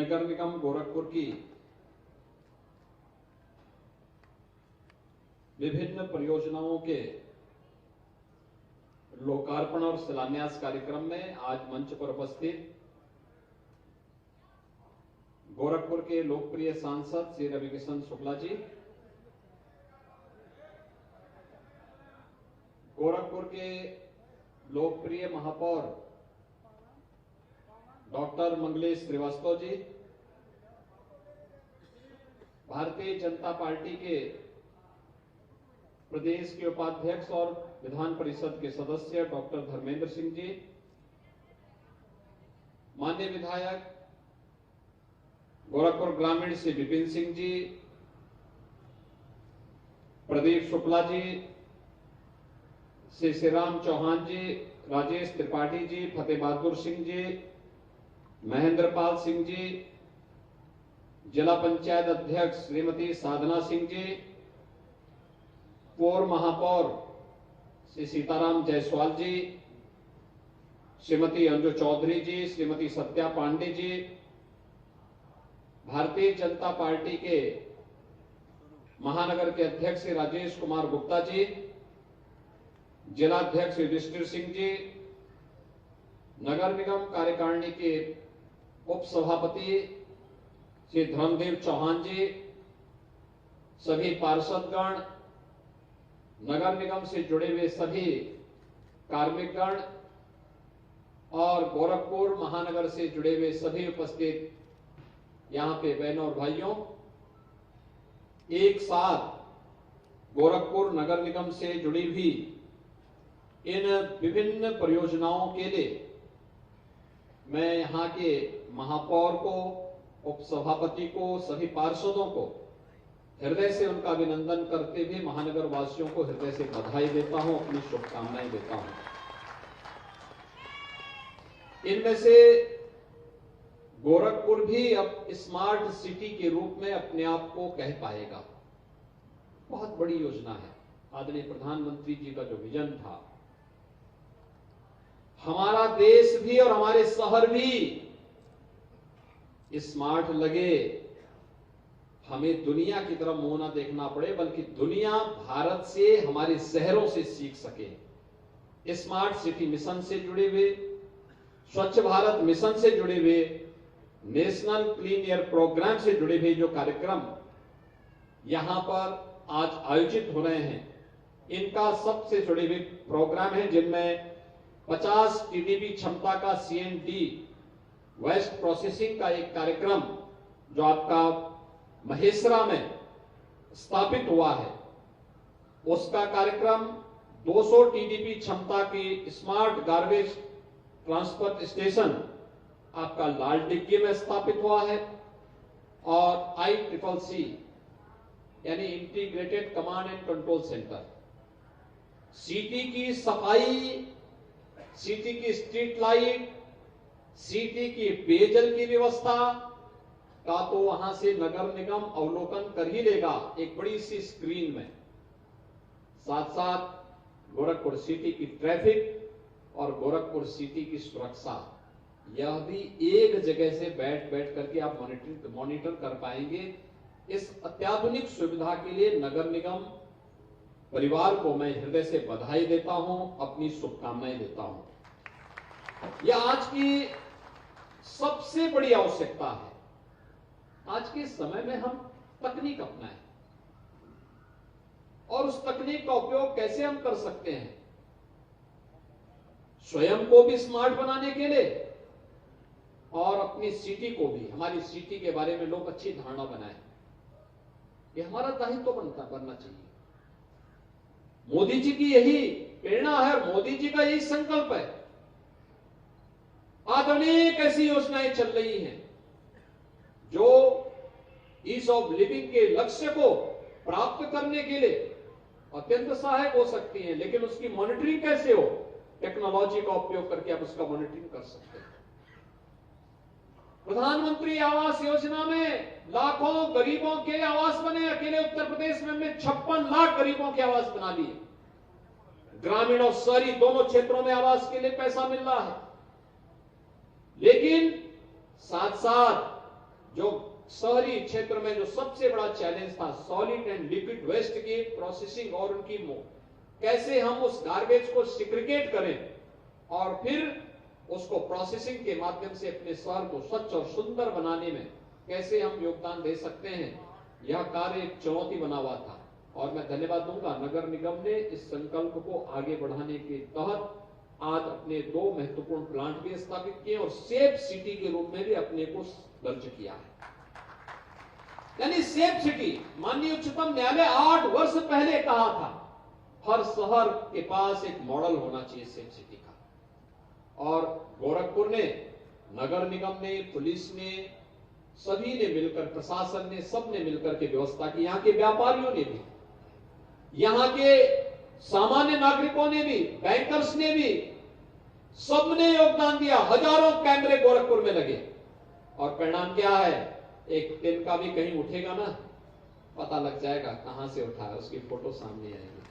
नगर निगम गोरखपुर की विभिन्न परियोजनाओं के लोकार्पण और शिलान्यास कार्यक्रम में आज मंच पर उपस्थित गोरखपुर के लोकप्रिय सांसद श्री रविकिशन शुक्ला जी, गोरखपुर के लोकप्रिय महापौर डॉक्टर मंगलेश श्रीवास्तव जी, भारतीय जनता पार्टी के प्रदेश के उपाध्यक्ष और विधान परिषद के सदस्य डॉक्टर धर्मेंद्र सिंह जी, माननीय विधायक गोरखपुर ग्रामीण से विपिन सिंह जी, प्रदीप शुक्ला जी, श्री श्रीराम चौहान जी, राजेश त्रिपाठी जी, फतेह बहादुर सिंह जी, महेंद्र पाल सिंह जी, जिला पंचायत अध्यक्ष श्रीमती साधना सिंह जी, पूर्व महापौर श्री सीताराम जायसवाल जी, श्रीमती अंजू चौधरी जी, श्रीमती सत्या पांडे जी, भारतीय जनता पार्टी के महानगर के अध्यक्ष श्री राजेश कुमार गुप्ता जी, जिला अध्यक्ष युधिष्ठिर सिंह जी, नगर निगम कार्यकारिणी के उप सभापति श्री धर्मदेव चौहान जी, सभी पार्षदगण, नगर निगम से जुड़े हुए सभी कार्मिकगण और गोरखपुर महानगर से जुड़े हुए सभी उपस्थित यहां पे बहनों और भाइयों, एक साथ गोरखपुर नगर निगम से जुड़ी हुई इन विभिन्न परियोजनाओं के लिए मैं यहां के महापौर को, उपसभापति को, सभी पार्षदों को हृदय से उनका अभिनंदन करते हुए महानगर वासियों को हृदय से बधाई देता हूं, अपनी शुभकामनाएं देता हूं। इनमें से गोरखपुर भी अब स्मार्ट सिटी के रूप में अपने आप को कह पाएगा। बहुत बड़ी योजना है। आदरणीय प्रधानमंत्री जी का जो विजन था, हमारा देश भी और हमारे शहर भी स्मार्ट लगे, हमें दुनिया की तरफ मुंह ना देखना पड़े, बल्कि दुनिया भारत से, हमारे शहरों से सीख सके। स्मार्ट सिटी मिशन से जुड़े हुए, स्वच्छ भारत मिशन से जुड़े हुए, नेशनल क्लीन एयर प्रोग्राम से जुड़े हुए जो कार्यक्रम यहां पर आज आयोजित हो रहे हैं, इनका सबसे जुड़े हुए प्रोग्राम है, जिनमें 50 टीडीपी क्षमता का सीएनडी वेस्ट प्रोसेसिंग का एक कार्यक्रम जो आपका महेसरा में स्थापित हुआ है, उसका कार्यक्रम 200 टीडीपी क्षमता की स्मार्ट गार्बेज ट्रांसफर स्टेशन आपका लाल डिग्गी में स्थापित हुआ है, और ICCC यानी integrated command and control centre, city की सफाई, सिटी की स्ट्रीट लाइट, सिटी की पेयजल की व्यवस्था का तो वहां से नगर निगम अवलोकन कर ही लेगा एक बड़ी सी स्क्रीन में। साथ साथ गोरखपुर सिटी की ट्रैफिक और गोरखपुर सिटी की सुरक्षा, यह भी एक जगह से बैठ करके आप मॉनिटर कर पाएंगे। इस अत्याधुनिक सुविधा के लिए नगर निगम परिवार को मैं हृदय से बधाई देता हूं, अपनी शुभकामनाएं देता हूं। यह आज की सबसे बड़ी आवश्यकता है। आज के समय में हम तकनीक अपनाएं, और उस तकनीक का उपयोग कैसे हम कर सकते हैं, स्वयं को भी स्मार्ट बनाने के लिए और अपनी सिटी को भी, हमारी सिटी के बारे में लोग अच्छी धारणा बनाएं। ये हमारा दायित्व बनना चाहिए। मोदी जी की यही प्रेरणा है, मोदी जी का यही संकल्प है। आज अनेक ऐसी योजनाएं चल रही हैं जो ईज ऑफ लिविंग के लक्ष्य को प्राप्त करने के लिए अत्यंत सहायक हो सकती हैं, लेकिन उसकी मॉनिटरिंग कैसे हो, टेक्नोलॉजी का उपयोग करके आप उसका मॉनिटरिंग कर सकते हैं। प्रधानमंत्री आवास योजना में लाखों गरीबों के आवास बने। अकेले उत्तर प्रदेश में हमने 56 लाख गरीबों के आवास बना लिए। ग्रामीण और शहरी दोनों क्षेत्रों में आवास के लिए पैसा मिल रहा है, लेकिन साथ साथ जो शहरी क्षेत्र में जो सबसे बड़ा चैलेंज था, सॉलिड एंड लिक्विड वेस्ट की प्रोसेसिंग और उनकी कैसे हम उस गार्बेज को सिग्रीगेट करें और फिर उसको प्रोसेसिंग के माध्यम से अपने शहर को स्वच्छ और सुंदर बनाने में कैसे हम योगदान दे सकते हैं, यह कार्य एक चुनौती बना हुआ था। और मैं धन्यवाद दूंगा नगर निगम ने इस संकल्प को आगे बढ़ाने के तहत आज अपने 2 महत्वपूर्ण प्लांट भी स्थापित किए और सेफ सिटी के रूप में भी अपने को दर्ज किया है। यानी सेफ सिटी, माननीय उच्चतम न्यायालय 8 वर्ष पहले कहा था हर शहर के पास एक मॉडल होना चाहिए सेफ सिटी का, और गोरखपुर ने, नगर निगम ने, पुलिस ने, सभी ने मिलकर, प्रशासन ने, सब ने मिलकर के व्यवस्था की। यहाँ के व्यापारियों ने भी, यहाँ के सामान्य नागरिकों ने भी, बैंकर्स ने भी, सबने योगदान दिया। हजारों कैमरे गोरखपुर में लगे और परिणाम क्या है, एक दिन का भी कहीं उठेगा ना, पता लग जाएगा कहां से उठा है, उसकी फोटो सामने आएगी।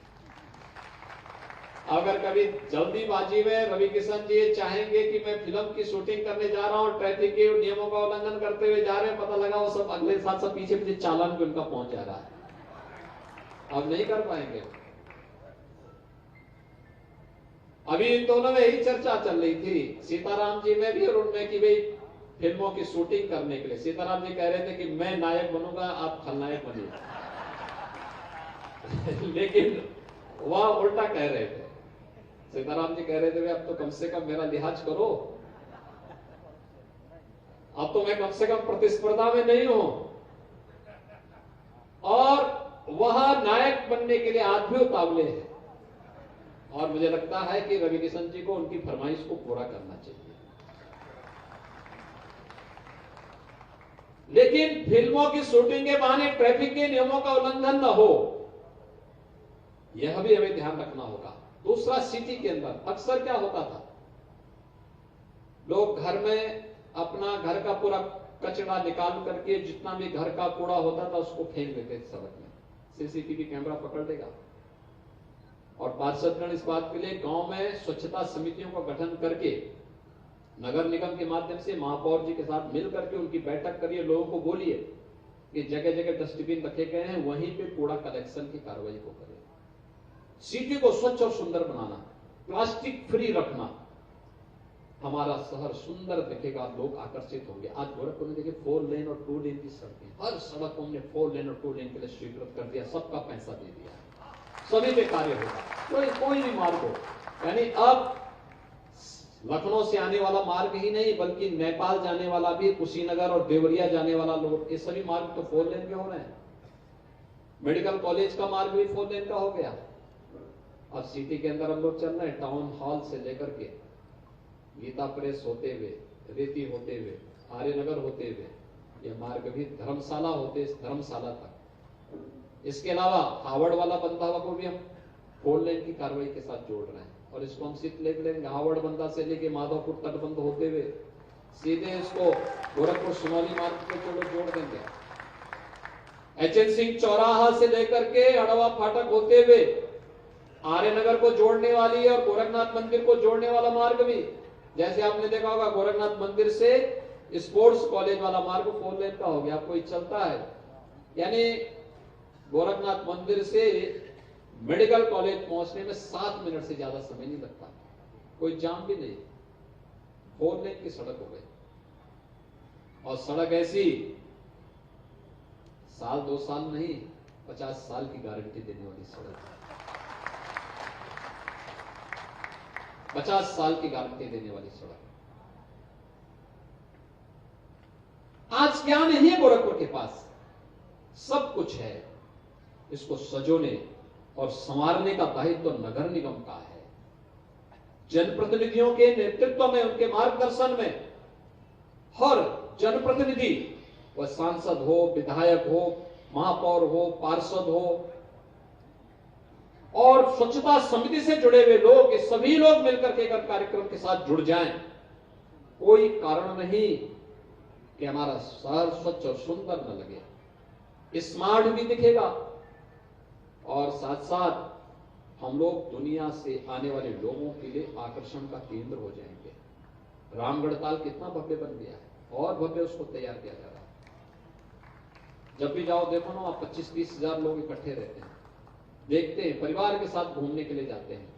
अगर कभी जल्दीबाजी में रवि किशन जी चाहेंगे कि मैं फिल्म की शूटिंग करने जा रहा हूं, ट्रैफिक के नियमों का उल्लंघन करते हुए जा रहे हैं, पता लगा वो सब अगले साथ सब पीछे पीछे चालान भी उनका पहुंच जा रहा है, अब नहीं कर पाएंगे। अभी इन दोनों में यही चर्चा चल रही थी, सीताराम जी में भी और उनमें कि भाई फिल्मों की शूटिंग करने के लिए सीताराम जी कह रहे थे कि मैं नायक बनूंगा, आप खलनायक बनिए लेकिन वह उल्टा कह रहे थे। सीताराम जी कह रहे थे अब तो कम से कम मेरा लिहाज करो, अब तो मैं कम से कम प्रतिस्पर्धा में नहीं हूं। और वह नायक बनने के लिए आज भी उतावले हैं और मुझे लगता है कि रवि किशन जी को उनकी फरमाइश को पूरा करना चाहिए। लेकिन फिल्मों की शूटिंग के बहाने ट्रैफिक के नियमों का उल्लंघन न हो, यह भी हमें ध्यान रखना होगा। दूसरा, सिटी के अंदर अक्सर क्या होता था, लोग घर में अपना घर का पूरा कचरा निकाल करके जितना भी घर का कूड़ा होता था उसको फेंक देते थे सड़क में, सीसीटीवी कैमरा पकड़ लेगा। और पार्षदगण इस बात के लिए गांव में स्वच्छता समितियों का गठन करके नगर निगम के माध्यम से महापौर जी के साथ मिल करके उनकी बैठक करिए, लोगों को बोलिए कि जगह जगह डस्टबिन रखे गए हैं, वहीं पे कूड़ा कलेक्शन की कार्रवाई को करें। सिटी को स्वच्छ और सुंदर बनाना, प्लास्टिक फ्री रखना, हमारा शहर सुंदर दिखेगा, लोग आकर्षित होंगे। आज गोरखपुर में देखिए 4 लेन और 2 लेन की सड़कें, हर सड़क को हमने 4 लेन और 2 लेन के लिए स्वीकृत कर दिया, सबका पैसा दे दिया, सभी पे कार्य होगा, कोई भी मार्ग हो। यानी अब लखनऊ से आने वाला मार्ग ही नहीं बल्कि नेपाल जाने वाला भी, कुशीनगर और देवरिया जाने वाला लोग, ये सभी मार्ग तो 4 लेन के हो रहे हैं। मेडिकल कॉलेज का मार्ग भी 4 लेन का हो गया। अब सिटी के अंदर हम लोग चल रहे हैं, टाउन हॉल से लेकर के गीता प्रेस होते हुए, रेती होते हुए, आर्यनगर होते हुए, यह मार्ग भी धर्मशाला होते धर्मशाला तक। इसके अलावा हावड़ वाला बंधा हुआ को भी हम 4 लेन की कार्रवाई के साथ जोड़ रहे हैं और इसको हम सीट लेंगे। हावड़ बंधा से लेके माधवपुर तटबंध होते हुए सीधे इसको गोरखपुर सुनौली मार्ग पे जोड़ देंगे। एचएन सिंह चौराहा से लेकर के अड़वा फाटक होते हुए आर्यनगर को जोड़ने वाली और गोरखनाथ मंदिर को जोड़ने वाला मार्ग भी, जैसे आपने देखा होगा गोरखनाथ मंदिर से स्पोर्ट्स कॉलेज वाला मार्ग 4 लेन का हो गया, कोई चलता है। यानी गोरखनाथ मंदिर से मेडिकल कॉलेज पहुंचने में 7 मिनट से ज्यादा समय नहीं लगता, कोई जाम भी नहीं, 4 लेन की सड़क हो गई। और सड़क ऐसी साल 2 साल नहीं, 50 साल की गारंटी देने वाली सड़क, 50 साल की गारंटी देने वाली सड़क। आज क्या नहीं है गोरखपुर के पास, सब कुछ है। इसको सजोने और संवारने का दायित्व तो नगर निगम का है। जनप्रतिनिधियों के नेतृत्व में, उनके मार्गदर्शन में हर जनप्रतिनिधि, वह सांसद हो, विधायक हो, महापौर हो, पार्षद हो और स्वच्छता समिति से जुड़े हुए लोग, ये सभी लोग मिलकर के अगर कार्यक्रम के साथ जुड़ जाएं, कोई कारण नहीं कि हमारा शहर स्वच्छ और सुंदर न लगे, स्मार्ट भी दिखेगा और साथ साथ हम लोग दुनिया से आने वाले लोगों के लिए आकर्षण का केंद्र हो जाएंगे। रामगढ़ ताल कितना भव्य बन गया है और भव्य उसको तैयार किया जा रहा है। जब भी जाओ देखो ना, वहां 25-30 हजार लोग इकट्ठे रहते हैं, देखते हैं, परिवार के साथ घूमने के लिए जाते हैं।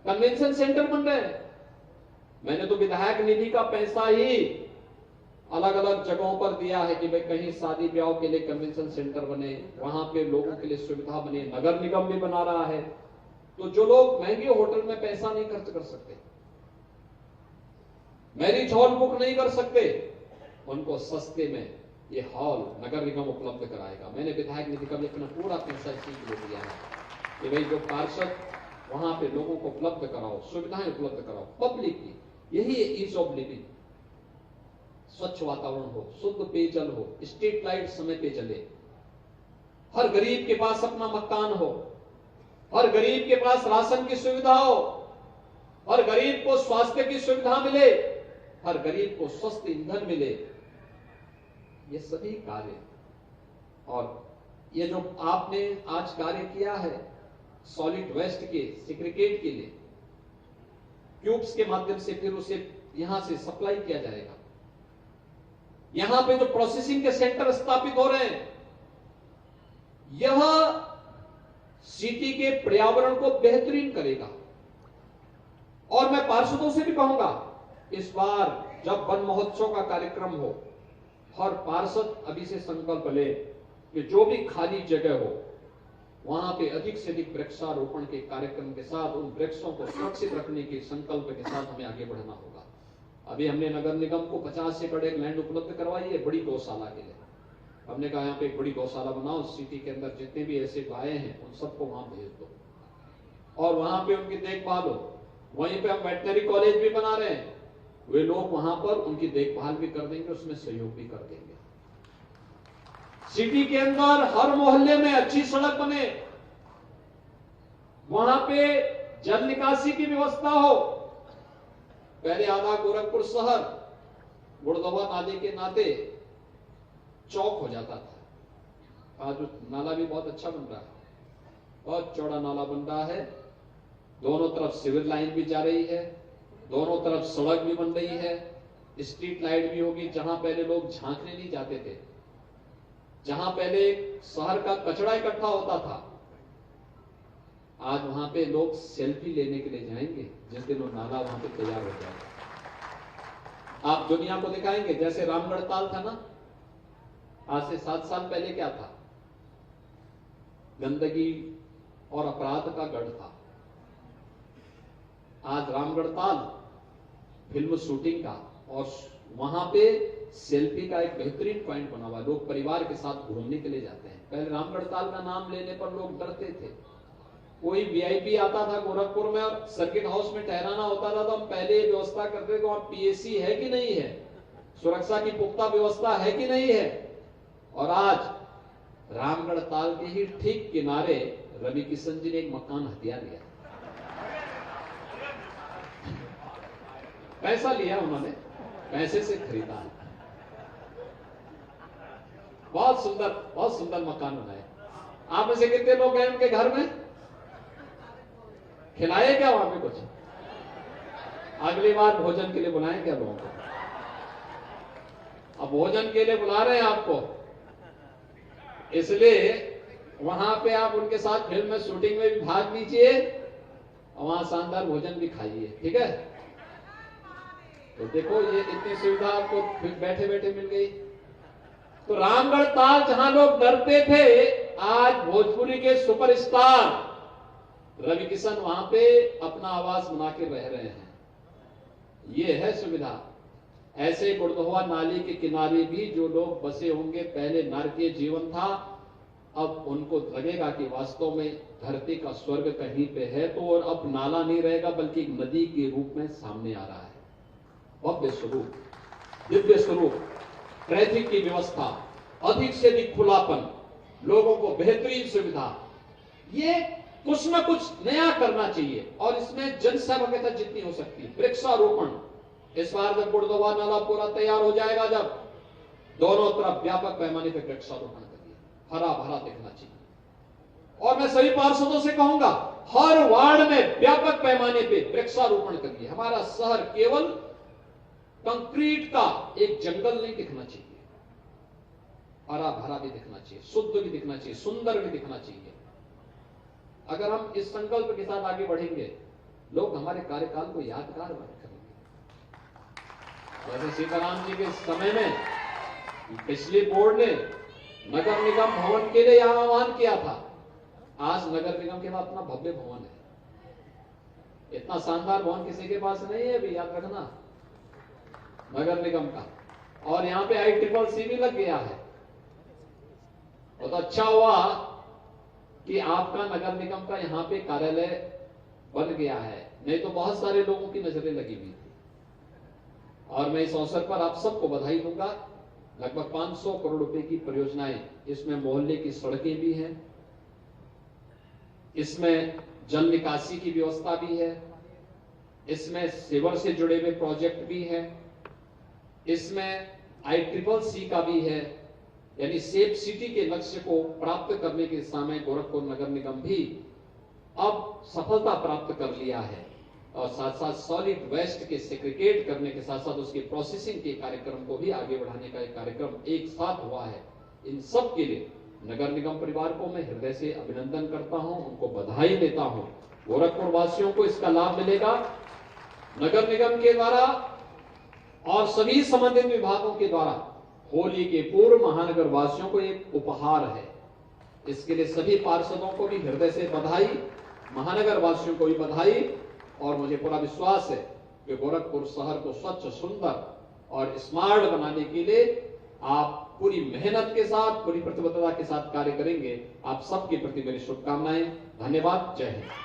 कन्वेंशन सेंटर बन रहे हैं। मैंने तो विधायक निधि का पैसा ही अलग अलग जगहों पर दिया है कि भाई कहीं शादी ब्याह के लिए कन्वेंशन सेंटर बने, वहां पे लोगों के लिए सुविधा बने। नगर निगम भी बना रहा है। तो जो लोग महंगे होटल में पैसा नहीं खर्च कर सकते, मैरिज हॉल बुक नहीं कर सकते, उनको सस्ते में ये हॉल नगर निगम उपलब्ध कराएगा। मैंने विधायक निधि का भी अपना पूरा पैसा इसी के लिए दिया है कि भाई जो पार्षद वहां पे लोगों को उपलब्ध कराओ, सुविधाएं उपलब्ध कराओ पब्लिक की। यही है ईज ऑफ लिविंग। स्वच्छ वातावरण हो, शुद्ध पेयजल हो, स्ट्रीट लाइट समय पे जले, हर गरीब के पास अपना मकान हो, हर गरीब के पास राशन की सुविधा हो, हर गरीब को स्वास्थ्य की सुविधा मिले, हर गरीब को स्वस्थ ईंधन मिले। ये सभी कार्य, और ये जो आपने आज कार्य किया है सॉलिड वेस्ट के सेग्रीगेट के लिए, ट्यूब्स के माध्यम से फिर उसे यहां से सप्लाई किया जाएगा। यहां पे जो प्रोसेसिंग के सेंटर स्थापित हो रहे हैं, यह सिटी के पर्यावरण को बेहतरीन करेगा। और मैं पार्षदों से भी कहूंगा, इस बार जब वन महोत्सव का कार्यक्रम हो, हर पार्षद अभी से संकल्प ले कि जो भी खाली जगह हो वहां पे अधिक से अधिक वृक्षारोपण के कार्यक्रम के साथ उन वृक्षों को सुरक्षित रखने के संकल्प के साथ हमें आगे बढ़ना होगा। अभी हमने नगर निगम को 50 एकड़ एक लैंड उपलब्ध करवाई है बड़ी गौशाला के लिए। हमने कहा यहाँ पे एक बड़ी गौशाला बनाओ, सिटी के अंदर जितने भी ऐसे गायें हैं उन सबको वहां भेज दो और वहां पे उनकी देखभाल हो। वहीं पे हम वेटनरी कॉलेज भी बना रहे हैं, वे लोग वहां पर उनकी देखभाल भी कर देंगे, उसमें सहयोग भी कर देंगे। सिटी के अंदर हर मोहल्ले में अच्छी सड़क बने, वहां पे जल निकासी की व्यवस्था हो। पहले आधा गोरखपुर शहर गुड़दवा नाले के नाते चौक हो जाता था। आज नाला भी बहुत अच्छा बन रहा है, बहुत चौड़ा नाला बन रहा है, दोनों तरफ सिविल लाइन भी जा रही है, दोनों तरफ सड़क भी बन रही है, स्ट्रीट लाइट भी होगी। जहां पहले लोग झांकने नहीं जाते थे, जहां पहले शहर का कचरा इकट्ठा होता था, आज वहां पे लोग सेल्फी लेने के लिए जाएंगे जिस दिन वो नाला वहां पे तैयार हो जाएगा। आप दुनिया को दिखाएंगे, जैसे रामगढ़ ताल था ना, आज से 7 साल पहले क्या था, गंदगी और अपराध का गढ़ था। आज रामगढ़ ताल फिल्म शूटिंग का और वहां पे सेल्फी का एक बेहतरीन पॉइंट बना हुआ। लोग परिवार के साथ घूमने के लिए जाते हैं। पहले रामगढ़ ताल का नाम लेने पर लोग डरते थे। कोई वीआईपी आता था गोरखपुर में और सर्किट हाउस में ठहराना होता था तो हम पहले व्यवस्था करते थे वहां पीएसी है कि नहीं है, सुरक्षा की पुख्ता व्यवस्था है कि नहीं है। और आज रामगढ़ ताल के ही ठीक किनारे रवि किशन जी ने एक मकान हथिया लिया, पैसा लिया उन्होंने, पैसे से खरीदा है। बहुत सुंदर मकान बनाए। आप में से कितने लोग गए उनके घर में, खिलाए क्या वहां पे कुछ? अगली बार भोजन के लिए बुलाएं क्या लोगों को? अब भोजन के लिए बुला रहे हैं आपको, इसलिए वहां पे आप उनके साथ फिल्म में शूटिंग में भी भाग लीजिए और वहां शानदार भोजन भी खाइए, ठीक है? तो देखो ये इतनी सुविधा आपको बैठे बैठे मिल गई। तो रामगढ़ ताल जहां लोग डरते थे, आज भोजपुरी के सुपरस्टार रवि किशन वहां पे अपना आवास बना के रह रहे हैं। ये है सुविधा। ऐसे गुड़दहवा नाली के किनारे भी जो लोग बसे होंगे, पहले नारकीय जीवन था, अब उनको लगेगा कि वास्तव में धरती का स्वर्ग कहीं पे है। तो और अब नाला नहीं रहेगा बल्कि एक नदी के रूप में सामने आ रहा है। भव्य स्वरूप, दिव्य स्वरूप, ट्रैफिक की व्यवस्था, अधिक से अधिक खुलापन, लोगों को बेहतरीन सुविधा, ये कुछ ना कुछ नया करना चाहिए। और इसमें जनसहभागिता जितनी हो सकती है, वृक्षारोपण। इस बार जब गुड़दहवा नाला पूरा तैयार हो जाएगा, जब दोनों तरफ व्यापक पैमाने पर वृक्षारोपण करिए, हरा भरा दिखना चाहिए। और मैं सभी पार्षदों से कहूंगा, हर वार्ड में व्यापक पैमाने पर वृक्षारोपण करिए। हमारा शहर केवल कंक्रीट का एक जंगल नहीं दिखना चाहिए। हरा भरा भी दिखना चाहिए, शुद्ध भी दिखना चाहिए, सुंदर भी दिखना चाहिए। अगर हम इस संकल्प के साथ आगे बढ़ेंगे, लोग हमारे कार्यकाल को यादगार करेंगे। जैसे सीताराम जी के समय में पिछले बोर्ड ने नगर निगम भवन के लिए यहां आह्वान किया था, आज नगर निगम के पास अपना भव्य भवन है। इतना शानदार भवन किसी के पास नहीं है, अभी याद रखना, नगर निगम का। और यहां पे ICCC भी लग गया है। बहुत अच्छा हुआ कि आपका नगर निगम का यहां पे कार्यालय बन गया है, नहीं तो बहुत सारे लोगों की नजरें लगी हुई थी। और मैं इस अवसर पर आप सबको बधाई दूंगा। लगभग 500 करोड़ रुपए की परियोजनाएं, इसमें मोहल्ले की सड़कें भी हैं, इसमें जल निकासी की व्यवस्था भी है, इसमें सीवर से जुड़े हुए प्रोजेक्ट भी है, इसमें ICCC का भी है। यानी सेफ सिटी के लक्ष्य को प्राप्त करने के समय गोरखपुर नगर निगम भी अब सफलता प्राप्त कर लिया है। और साथ साथ सॉलिड वेस्ट के सेग्रीगेट करने के साथ साथ उसकी प्रोसेसिंग के कार्यक्रम को भी आगे बढ़ाने का एक कार्यक्रम एक साथ हुआ है। इन सब के लिए नगर निगम परिवार को मैं हृदय से अभिनंदन करता हूं, उनको बधाई देता हूं। गोरखपुर वासियों को इसका लाभ मिलेगा नगर निगम के द्वारा और सभी संबंधित विभागों के द्वारा। होली के पूर्व महानगर वासियों को एक उपहार है, इसके लिए सभी पार्षदों को भी हृदय से बधाई, महानगर वासियों को भी बधाई। और मुझे पूरा विश्वास है कि गोरखपुर शहर को स्वच्छ, सुंदर और स्मार्ट बनाने के लिए आप पूरी मेहनत के साथ, पूरी प्रतिबद्धता के साथ कार्य करेंगे। आप सबके प्रति मेरी शुभकामनाएं। धन्यवाद। जय हिंद।